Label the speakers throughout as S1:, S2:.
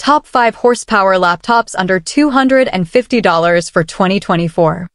S1: Top 5 Horsepower Laptops Under $250 for 2024.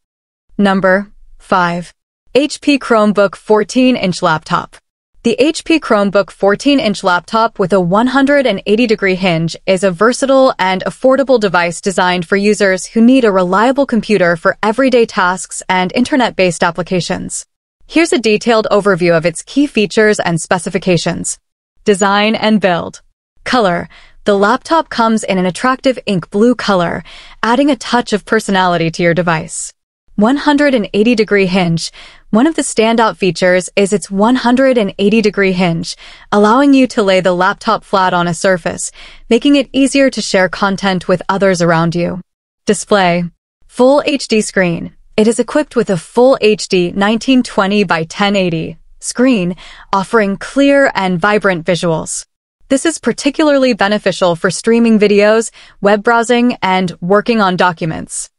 S1: Number 5. HP Chromebook 14-inch Laptop. The HP Chromebook 14-inch laptop with a 180-degree hinge is a versatile and affordable device designed for users who need a reliable computer for everyday tasks and internet-based applications. Here's a detailed overview of its key features and specifications. Design and build. Color. The laptop comes in an attractive ink blue color, adding a touch of personality to your device. 180-degree hinge. One of the standout features is its 180-degree hinge, allowing you to lay the laptop flat on a surface, making it easier to share content with others around you. Display. Full HD screen. It is equipped with a Full HD 1920 by 1080 screen, offering clear and vibrant visuals. This is particularly beneficial for streaming videos, web browsing, and working on documents.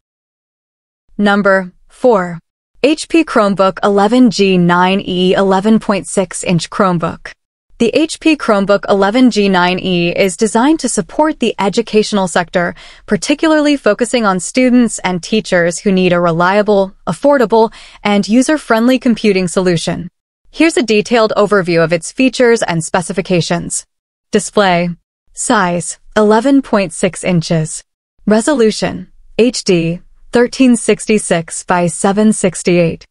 S1: Number 4. HP Chromebook 11G9e 11.6-inch Chromebook. The HP Chromebook 11G9e is designed to support the educational sector, particularly focusing on students and teachers who need a reliable, affordable, and user-friendly computing solution. Here's a detailed overview of its features and specifications. Display. Size, 11.6 inches. Resolution, HD, 1366 by 768.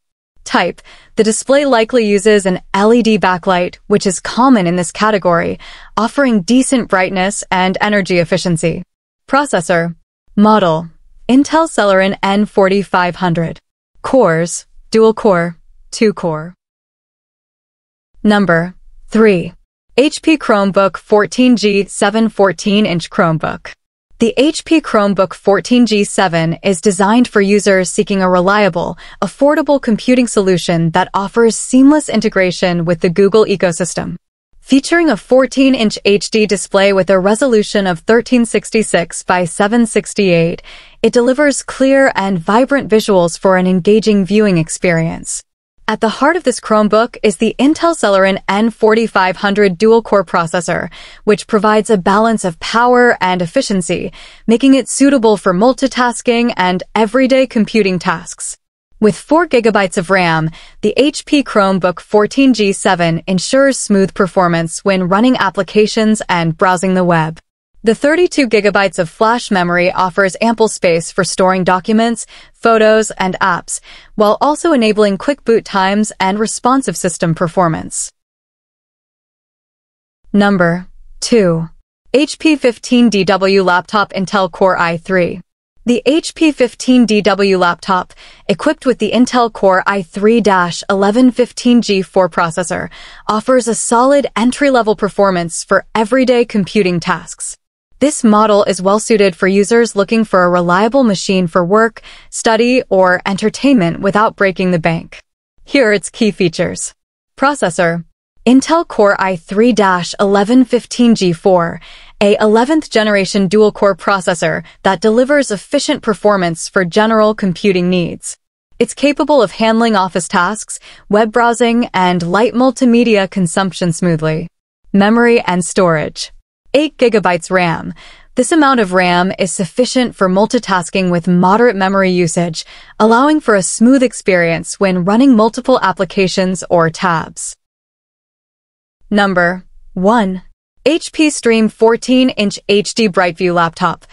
S1: Type. The display likely uses an LED backlight, which is common in this category, offering decent brightness and energy efficiency. Processor. Model. Intel Celeron N4500. Cores. Dual core. 2-core. Number 3. HP Chromebook 14G7 14-inch Chromebook. The HP Chromebook 14G7 is designed for users seeking a reliable, affordable computing solution that offers seamless integration with the Google ecosystem. Featuring a 14-inch HD display with a resolution of 1366 by 768, it delivers clear and vibrant visuals for an engaging viewing experience. At the heart of this Chromebook is the Intel Celeron N4500 dual-core processor, which provides a balance of power and efficiency, making it suitable for multitasking and everyday computing tasks. With 4 GB of RAM, the HP Chromebook 14G7 ensures smooth performance when running applications and browsing the web. The 32 GB of flash memory offers ample space for storing documents, photos, and apps, while also enabling quick boot times and responsive system performance. Number 2. HP 15DW Laptop Intel Core i3. The HP 15DW laptop, equipped with the Intel Core i3-1115G4 processor, offers a solid entry-level performance for everyday computing tasks. This model is well-suited for users looking for a reliable machine for work, study, or entertainment without breaking the bank. Here are its key features. Processor. Intel Core i3-1115G4, a 11th generation dual-core processor that delivers efficient performance for general computing needs. It's capable of handling office tasks, web browsing, and light multimedia consumption smoothly. Memory and storage. 8 GB RAM. This amount of RAM is sufficient for multitasking with moderate memory usage, allowing for a smooth experience when running multiple applications or tabs. Number 1. HP Stream 14-inch HD BrightView Laptop.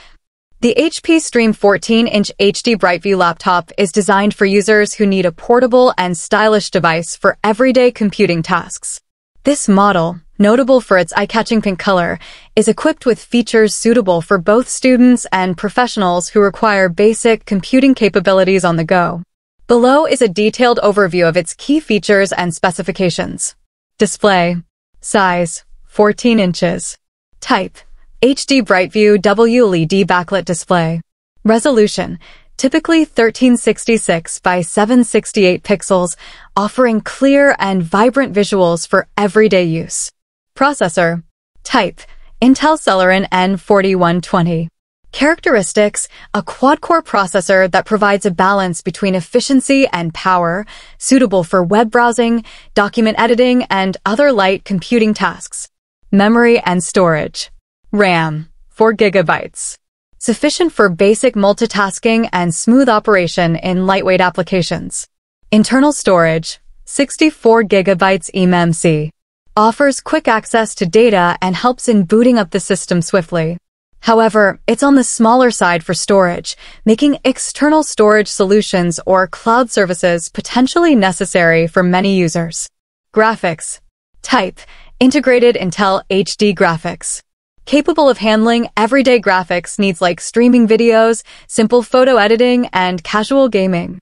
S1: The HP Stream 14-inch HD BrightView laptop is designed for users who need a portable and stylish device for everyday computing tasks. This model, notable for its eye-catching pink color, is equipped with features suitable for both students and professionals who require basic computing capabilities on the go. Below is a detailed overview of its key features and specifications. Display. Size, 14 inches. Type, HD BrightView WLED backlit display. Resolution, typically 1366 by 768 pixels, offering clear and vibrant visuals for everyday use. Processor. Type, Intel Celeron N4120. Characteristics, a quad-core processor that provides a balance between efficiency and power, suitable for web browsing, document editing, and other light computing tasks. Memory and storage. RAM, 4 gigabytes. Sufficient for basic multitasking and smooth operation in lightweight applications. Internal storage, 64 gigabytes eMMC. Offers quick access to data and helps in booting up the system swiftly. However, it's on the smaller side for storage, making external storage solutions or cloud services potentially necessary for many users. Graphics. Type: integrated Intel HD graphics. Capable of handling everyday graphics needs like streaming videos, simple photo editing, and casual gaming.